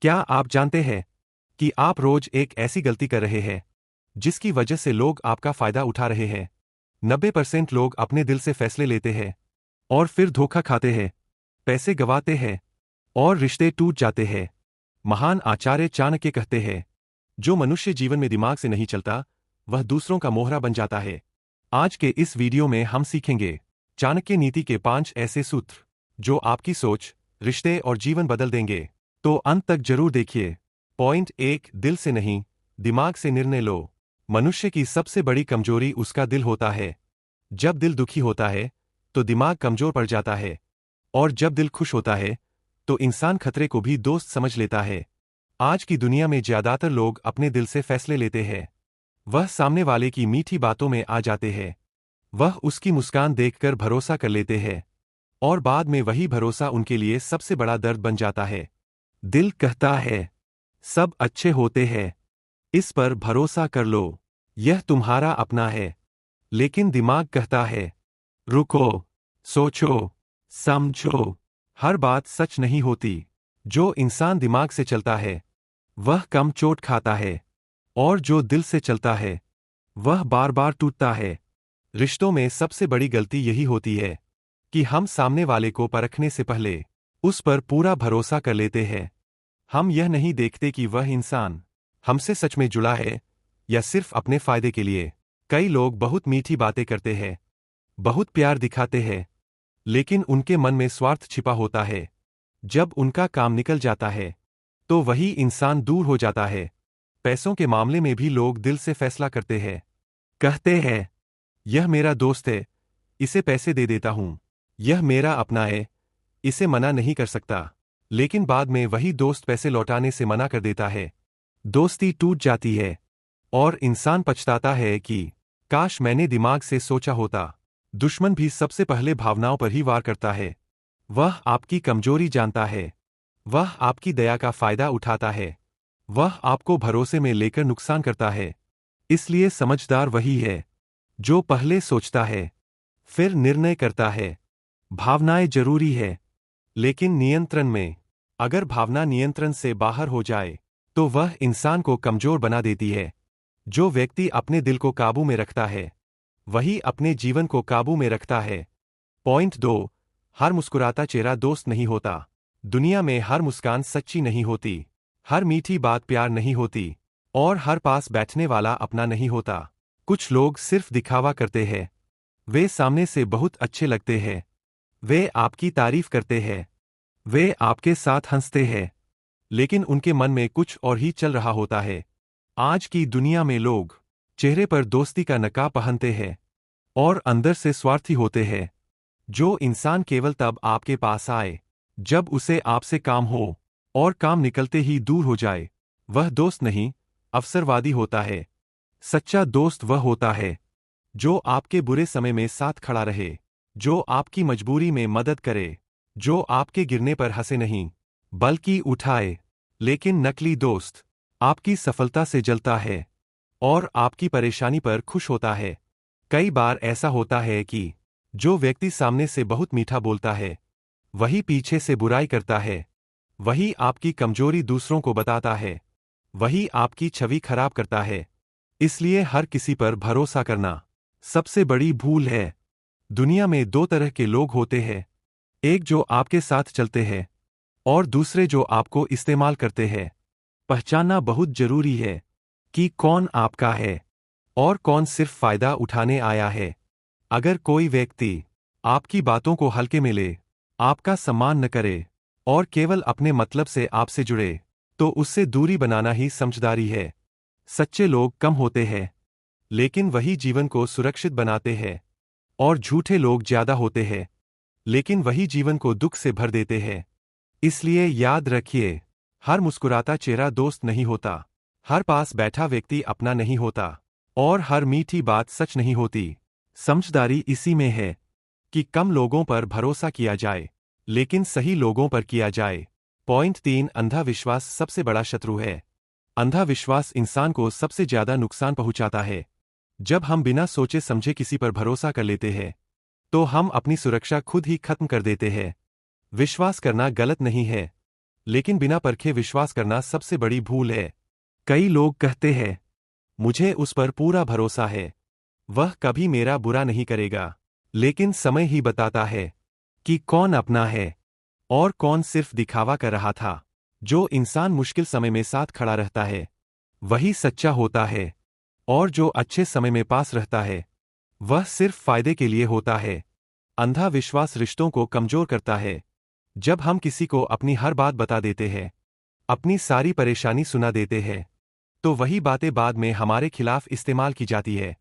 क्या आप जानते हैं कि आप रोज एक ऐसी गलती कर रहे हैं जिसकी वजह से लोग आपका फायदा उठा रहे हैं? 90% लोग अपने दिल से फैसले लेते हैं और फिर धोखा खाते हैं, पैसे गंवाते हैं और रिश्ते टूट जाते हैं। महान आचार्य चाणक्य कहते हैं, जो मनुष्य जीवन में दिमाग से नहीं चलता, वह दूसरों का मोहरा बन जाता है। आज के इस वीडियो में हम सीखेंगे चाणक्य नीति के 5 ऐसे सूत्र जो आपकी सोच, रिश्ते और जीवन बदल देंगे। तो अंत तक जरूर देखिए। पॉइंट 1, दिल से नहीं, दिमाग से निर्णय लो। मनुष्य की सबसे बड़ी कमजोरी उसका दिल होता है। जब दिल दुखी होता है तो दिमाग कमजोर पड़ जाता है, और जब दिल खुश होता है तो इंसान खतरे को भी दोस्त समझ लेता है। आज की दुनिया में ज्यादातर लोग अपने दिल से फैसले लेते हैं। वह सामने वाले की मीठी बातों में आ जाते हैं, वह उसकी मुस्कान देखकर भरोसा कर लेते हैं, और बाद में वही भरोसा उनके लिए सबसे बड़ा दर्द बन जाता है। दिल कहता है, सब अच्छे होते हैं, इस पर भरोसा कर लो, यह तुम्हारा अपना है। लेकिन दिमाग कहता है, रुको, सोचो, समझो, हर बात सच नहीं होती। जो इंसान दिमाग से चलता है वह कम चोट खाता है, और जो दिल से चलता है वह बार बार टूटता है। रिश्तों में सबसे बड़ी गलती यही होती है कि हम सामने वाले को परखने से पहले उस पर पूरा भरोसा कर लेते हैं। हम यह नहीं देखते कि वह इंसान हमसे सच में जुड़ा है या सिर्फ अपने फायदे के लिए। कई लोग बहुत मीठी बातें करते हैं, बहुत प्यार दिखाते हैं, लेकिन उनके मन में स्वार्थ छिपा होता है। जब उनका काम निकल जाता है तो वही इंसान दूर हो जाता है। पैसों के मामले में भी लोग दिल से फैसला करते हैं। कहते हैं, यह मेरा दोस्त है, इसे पैसे दे देता हूं। यह मेरा अपना है, इसे मना नहीं कर सकता। लेकिन बाद में वही दोस्त पैसे लौटाने से मना कर देता है। दोस्ती टूट जाती है और इंसान पछताता है कि काश मैंने दिमाग से सोचा होता। दुश्मन भी सबसे पहले भावनाओं पर ही वार करता है। वह आपकी कमजोरी जानता है, वह आपकी दया का फायदा उठाता है, वह आपको भरोसे में लेकर नुकसान करता है। इसलिए समझदार वही है जो पहले सोचता है, फिर निर्णय करता है। भावनाएं जरूरी है, लेकिन नियंत्रण में। अगर भावना नियंत्रण से बाहर हो जाए तो वह इंसान को कमजोर बना देती है। जो व्यक्ति अपने दिल को काबू में रखता है वही अपने जीवन को काबू में रखता है। पॉइंट 2, हर मुस्कुराता चेहरा दोस्त नहीं होता। दुनिया में हर मुस्कान सच्ची नहीं होती, हर मीठी बात प्यार नहीं होती, और हर पास बैठने वाला अपना नहीं होता। कुछ लोग सिर्फ दिखावा करते हैं। वे सामने से बहुत अच्छे लगते हैं, वे आपकी तारीफ करते हैं, वे आपके साथ हंसते हैं, लेकिन उनके मन में कुछ और ही चल रहा होता है। आज की दुनिया में लोग चेहरे पर दोस्ती का नकाब पहनते हैं और अंदर से स्वार्थी होते हैं। जो इंसान केवल तब आपके पास आए जब उसे आपसे काम हो, और काम निकलते ही दूर हो जाए, वह दोस्त नहीं, अवसरवादी होता है। सच्चा दोस्त वह होता है जो आपके बुरे समय में साथ खड़ा रहे, जो आपकी मजबूरी में मदद करे, जो आपके गिरने पर हंसे नहीं बल्कि उठाए। लेकिन नकली दोस्त आपकी सफलता से जलता है और आपकी परेशानी पर खुश होता है। कई बार ऐसा होता है कि जो व्यक्ति सामने से बहुत मीठा बोलता है वही पीछे से बुराई करता है, वही आपकी कमजोरी दूसरों को बताता है, वही आपकी छवि खराब करता है। इसलिए हर किसी पर भरोसा करना सबसे बड़ी भूल है। दुनिया में 2 तरह के लोग होते हैं, एक जो आपके साथ चलते हैं और दूसरे जो आपको इस्तेमाल करते हैं। पहचानना बहुत जरूरी है कि कौन आपका है और कौन सिर्फ फायदा उठाने आया है। अगर कोई व्यक्ति आपकी बातों को हल्के में ले, आपका सम्मान न करे और केवल अपने मतलब से आपसे जुड़े, तो उससे दूरी बनाना ही समझदारी है। सच्चे लोग कम होते हैं, लेकिन वही जीवन को सुरक्षित बनाते हैं, और झूठे लोग ज्यादा होते हैं, लेकिन वही जीवन को दुख से भर देते हैं। इसलिए याद रखिए, हर मुस्कुराता चेहरा दोस्त नहीं होता, हर पास बैठा व्यक्ति अपना नहीं होता, और हर मीठी बात सच नहीं होती। समझदारी इसी में है कि कम लोगों पर भरोसा किया जाए, लेकिन सही लोगों पर किया जाए। पॉइंट 3, अंधा विश्वास सबसे बड़ा शत्रु है। अंधा विश्वास इंसान को सबसे ज्यादा नुकसान पहुंचाता है। जब हम बिना सोचे समझे किसी पर भरोसा कर लेते हैं तो हम अपनी सुरक्षा खुद ही खत्म कर देते हैं। विश्वास करना गलत नहीं है, लेकिन बिना परखे विश्वास करना सबसे बड़ी भूल है। कई लोग कहते हैं, मुझे उस पर पूरा भरोसा है, वह कभी मेरा बुरा नहीं करेगा। लेकिन समय ही बताता है कि कौन अपना है और कौन सिर्फ दिखावा कर रहा था। जो इंसान मुश्किल समय में साथ खड़ा रहता है, वही सच्चा होता है, और जो अच्छे समय में पास रहता है, वह सिर्फ फायदे के लिए होता है। अंधा विश्वास रिश्तों को कमजोर करता है। जब हम किसी को अपनी हर बात बता देते हैं, अपनी सारी परेशानी सुना देते हैं, तो वही बातें बाद में हमारे खिलाफ इस्तेमाल की जाती है।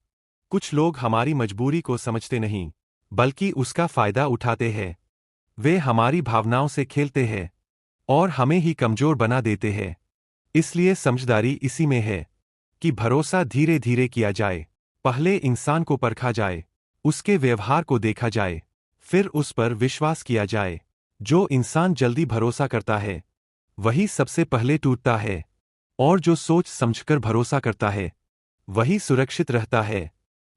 कुछ लोग हमारी मजबूरी को समझते नहीं, बल्कि उसका फायदा उठाते हैं। वे हमारी भावनाओं से खेलते हैं और हमें ही कमजोर बना देते हैं। इसलिए समझदारी इसी में है कि भरोसा धीरे धीरे किया जाए। पहले इंसान को परखा जाए, उसके व्यवहार को देखा जाए, फिर उस पर विश्वास किया जाए। जो इंसान जल्दी भरोसा करता है, वही सबसे पहले टूटता है, और जो सोच समझकर भरोसा करता है, वही सुरक्षित रहता है।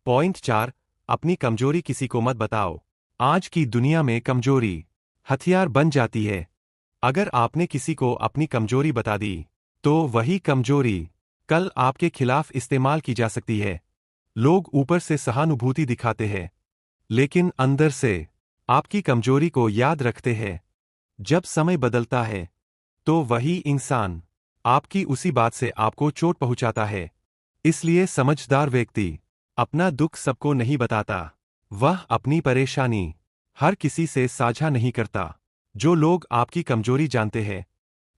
पॉइंट 4, अपनी कमजोरी किसी को मत बताओ। आज की दुनिया में कमजोरी हथियार बन जाती है। अगर आपने किसी को अपनी कमजोरी बता दी, तो वही कमजोरी कल आपके खिलाफ इस्तेमाल की जा सकती है। लोग ऊपर से सहानुभूति दिखाते हैं, लेकिन अंदर से आपकी कमजोरी को याद रखते हैं। जब समय बदलता है, तो वही इंसान आपकी उसी बात से आपको चोट पहुंचाता है। इसलिए समझदार व्यक्ति अपना दुख सबको नहीं बताता। वह अपनी परेशानी हर किसी से साझा नहीं करता। जो लोग आपकी कमजोरी जानते हैं,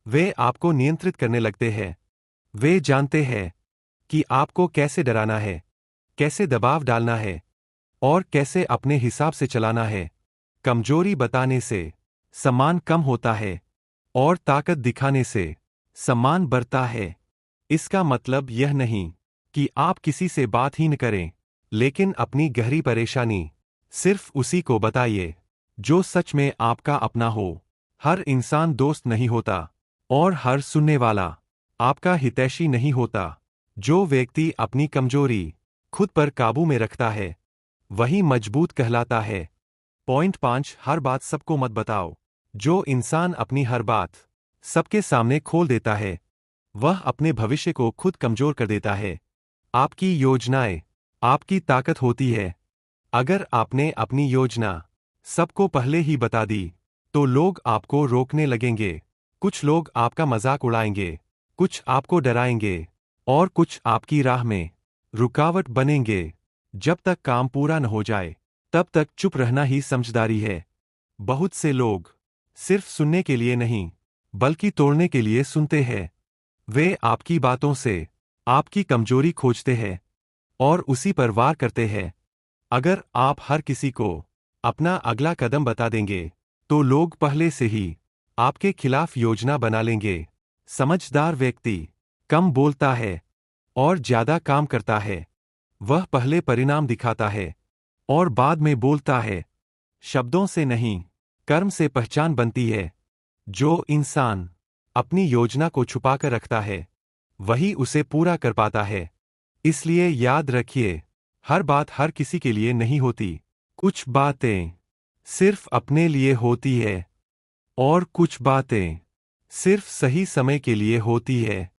वे आपको नियंत्रित करने लगते हैं। वे जानते हैं कि आपको कैसे डराना है, कैसे दबाव डालना है, और कैसे अपने हिसाब से चलाना है। कमजोरी बताने से सम्मान कम होता है, और ताकत दिखाने से सम्मान बढ़ता है। इसका मतलब यह नहीं कि आप किसी से बात ही न करें, लेकिन अपनी गहरी परेशानी सिर्फ उसी को बताइए जो सच में आपका अपना हो। हर इंसान दोस्त नहीं होता, और हर सुनने वाला आपका हितैषी नहीं होता। जो व्यक्ति अपनी कमजोरी खुद पर काबू में रखता है, वही मजबूत कहलाता है। पॉइंट 5, हर बात सबको मत बताओ। जो इंसान अपनी हर बात सबके सामने खोल देता है, वह अपने भविष्य को खुद कमजोर कर देता है। आपकी योजनाएं आपकी ताकत होती है। अगर आपने अपनी योजना सबको पहले ही बता दी, तो लोग आपको रोकने लगेंगे। कुछ लोग आपका मजाक उड़ाएंगे, कुछ आपको डराएंगे, और कुछ आपकी राह में रुकावट बनेंगे। जब तक काम पूरा न हो जाए, तब तक चुप रहना ही समझदारी है। बहुत से लोग सिर्फ सुनने के लिए नहीं, बल्कि तोड़ने के लिए सुनते हैं। वे आपकी बातों से आपकी कमजोरी खोजते हैं और उसी पर वार करते हैं। अगर आप हर किसी को अपना अगला कदम बता देंगे, तो लोग पहले से ही आपके खिलाफ योजना बना लेंगे। समझदार व्यक्ति कम बोलता है और ज्यादा काम करता है। वह पहले परिणाम दिखाता है और बाद में बोलता है। शब्दों से नहीं, कर्म से पहचान बनती है। जो इंसान अपनी योजना को छुपाकर रखता है, वही उसे पूरा कर पाता है। इसलिए याद रखिए, हर बात हर किसी के लिए नहीं होती। कुछ बातें सिर्फ अपने लिए होती है, और कुछ बातें सिर्फ सही समय के लिए होती है।